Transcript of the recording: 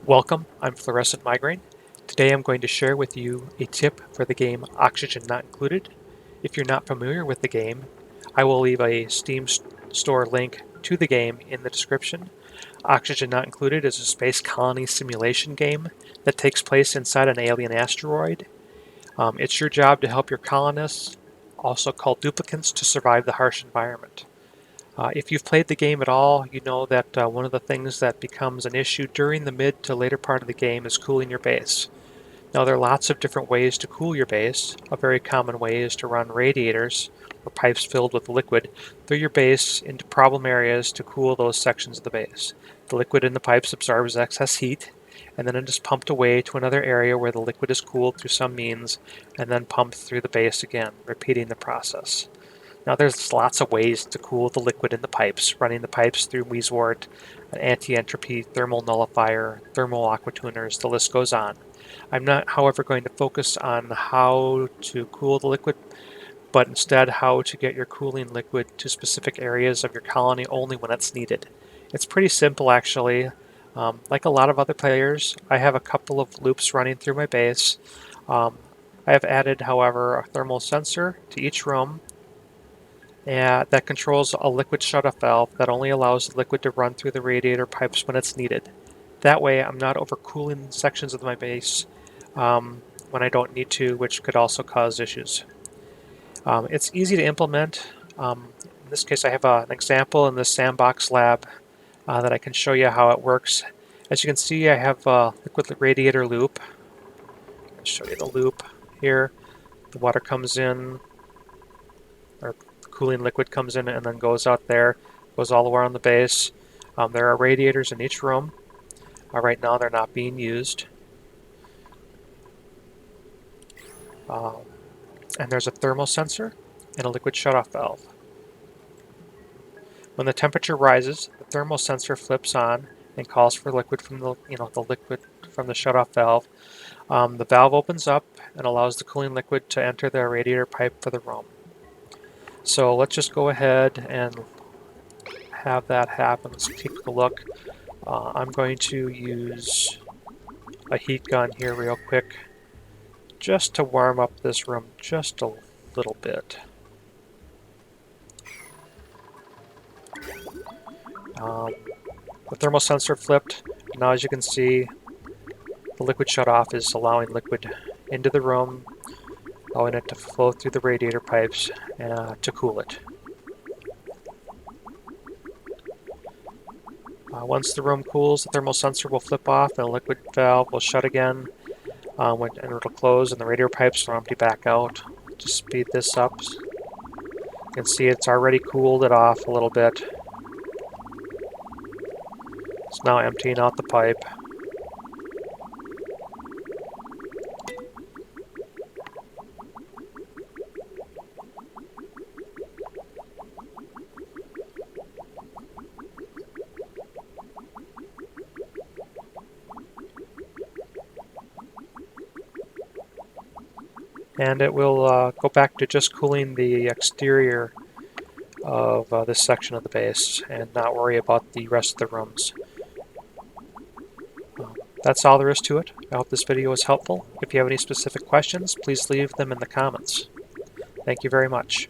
Welcome, I'm Fluorescent Migraine. Today I'm going to share with you a tip for the game Oxygen Not Included. If you're not familiar with the game, I will leave a Steam store link to the game in the description. Oxygen Not Included is a space colony simulation game that takes place inside an alien asteroid. It's your job to help your colonists, also called duplicants, to survive the harsh environment. If you've played the game at all, you know that one of the things that becomes an issue during the mid to later part of the game is cooling your base. Now there are lots of different ways to cool your base. A very common way is to run radiators, or pipes filled with liquid, through your base into problem areas to cool those sections of the base. The liquid in the pipes absorbs excess heat, and then it is pumped away to another area where the liquid is cooled through some means, and then pumped through the base again, repeating the process. Now there's lots of ways to cool the liquid in the pipes, running the pipes through Weiswort, an anti-entropy, thermal nullifier, thermal aquatuners, the list goes on. I'm not, however, going to focus on how to cool the liquid, but instead how to get your cooling liquid to specific areas of your colony only when it's needed. It's pretty simple actually. Like a lot of other players, I have a couple of loops running through my base. I have added, however, a thermal sensor to each room that controls a liquid shutoff valve that only allows the liquid to run through the radiator pipes when it's needed. That way I'm not overcooling sections of my base when I don't need to, which could also cause issues. It's easy to implement. In this case I have an example in this sandbox lab that I can show you how it works. As you can see, I have a liquid radiator loop. I'll show you the loop here. The water comes in, or cooling liquid comes in and then goes out there, goes all the way around the base. There are radiators in each room. Right now they're not being used. And there's a thermal sensor and a liquid shutoff valve. When the temperature rises, the thermal sensor flips on and calls for liquid from the liquid from the shutoff valve. The valve opens up and allows the cooling liquid to enter the radiator pipe for the room. So let's just go ahead and have that happen. Let's take a look. I'm going to use a heat gun here real quick just to warm up this room just a little bit. The thermal sensor flipped. Now as you can see, the liquid shutoff is allowing liquid into the room, allowing it to flow through the radiator pipes to cool it. Once the room cools, the thermal sensor will flip off and the liquid valve will shut again, and it'll close and the radiator pipes will empty back out. Just speed this up. You can see it's already cooled it off a little bit. It's now emptying out the pipe. And it will go back to just cooling the exterior of this section of the base and not worry about the rest of the rooms. That's all there is to it. I hope this video was helpful. If you have any specific questions, please leave them in the comments. Thank you very much.